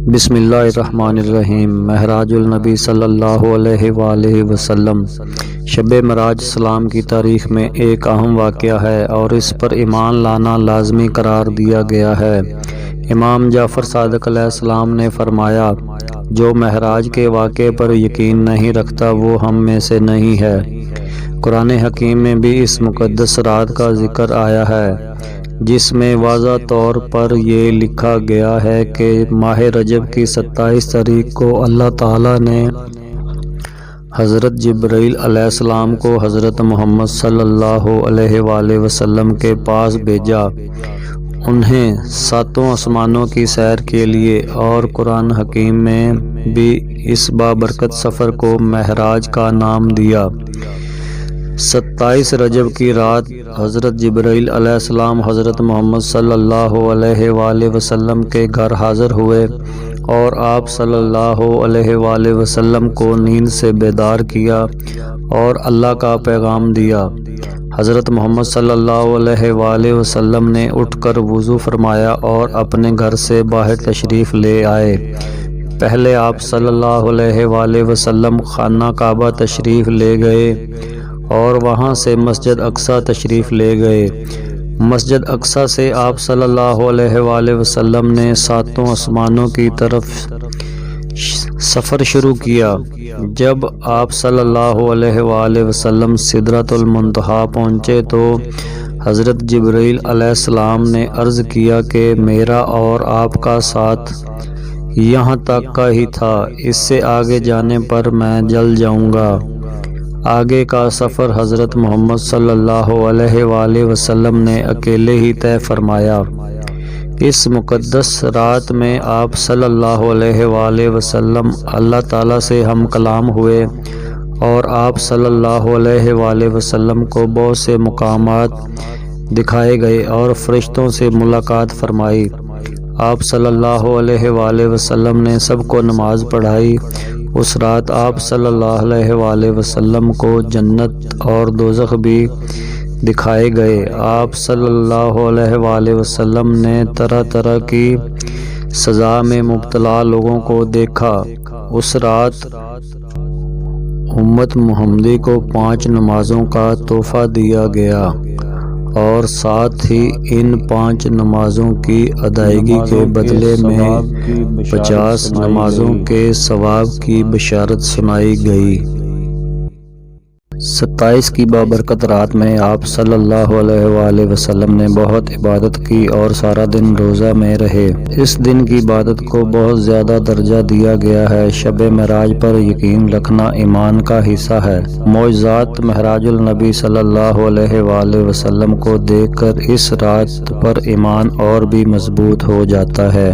بسم اللہ الرحمن الرحیم۔ معراج النبی صلی اللہ علیہ وآلہ وسلم شب معراج اسلام کی تاریخ میں ایک اہم واقعہ ہے اور اس پر ایمان لانا لازمی قرار دیا گیا ہے۔ امام جعفر صادق علیہ السلام نے فرمایا، جو معراج کے واقعے پر یقین نہیں رکھتا وہ ہم میں سے نہیں ہے۔ قرآن حکیم میں بھی اس مقدس رات کا ذکر آیا ہے، جس میں واضح طور پر یہ لکھا گیا ہے کہ ماہ رجب کی 27 تاریخ کو اللہ تعالیٰ نے حضرت جبرائیل علیہ السلام کو حضرت محمد صلی اللہ علیہ وآلہ وسلم کے پاس بھیجا، انہیں 7 آسمانوں کی سیر کے لیے، اور قرآن حکیم میں بھی اس بابرکت سفر کو معراج کا نام دیا۔ 27 رجب کی رات حضرت جبرائیل علیہ السلام حضرت محمد صلی اللہ علیہ وآلہ وسلم کے گھر حاضر ہوئے اور آپ صلی اللہ علیہ وآلہ وسلم کو نیند سے بیدار کیا اور اللہ کا پیغام دیا۔ حضرت محمد صلی اللہ علیہ وآلہ وسلم نے اٹھ کر وضو فرمایا اور اپنے گھر سے باہر تشریف لے آئے۔ پہلے آپ صلی اللہ علیہ وآلہ وسلم خانہ کعبہ تشریف لے گئے اور وہاں سے مسجد اقصیٰ تشریف لے گئے۔ مسجد اقصیٰ سے آپ صلی اللہ علیہ وآلہ وسلم نے 7 آسمانوں کی طرف سفر شروع کیا۔ جب آپ صلی اللہ علیہ وآلہ وسلم سدرۃ المنتہا پہنچے تو حضرت جبرائیل علیہ السلام نے عرض کیا کہ میرا اور آپ کا ساتھ یہاں تک کا ہی تھا، اس سے آگے جانے پر میں جل جاؤں گا۔ آگے کا سفر حضرت محمد صلی اللہ علیہ وآلہ وسلم نے اکیلے ہی طے فرمایا۔ اس مقدس رات میں آپ صلی اللہ علیہ وآلہ وسلم اللہ تعالیٰ سے ہم کلام ہوئے اور آپ صلی اللہ علیہ وآلہ وسلم کو بہت سے مقامات دکھائے گئے اور فرشتوں سے ملاقات فرمائی۔ آپ صلی اللہ علیہ وآلہ وسلم نے سب کو نماز پڑھائی۔ اس رات آپ صلی اللہ علیہ وآلہ وسلم کو جنت اور دوزخ بھی دکھائے گئے۔ آپ صلی اللہ علیہ وآلہ وسلم نے طرح طرح کی سزا میں مبتلا لوگوں کو دیکھا۔ اس رات امت محمدی کو 5 نمازوں کا تحفہ دیا گیا اور ساتھ ہی ان 5 نمازوں کی ادائیگی کے بدلے میں 50 نمازوں کے ثواب کی بشارت سنائی گئی۔ 27 کی بابرکت رات میں آپ صلی اللہ علیہ وآلہ وسلم نے بہت عبادت کی اور سارا دن روزہ میں رہے۔ اس دن کی عبادت کو بہت زیادہ درجہ دیا گیا ہے۔ شب معراج پر یقین رکھنا ایمان کا حصہ ہے۔ معجزات معراج النبی صلی اللہ علیہ وآلہ وسلم کو دیکھ کر اس رات پر ایمان اور بھی مضبوط ہو جاتا ہے۔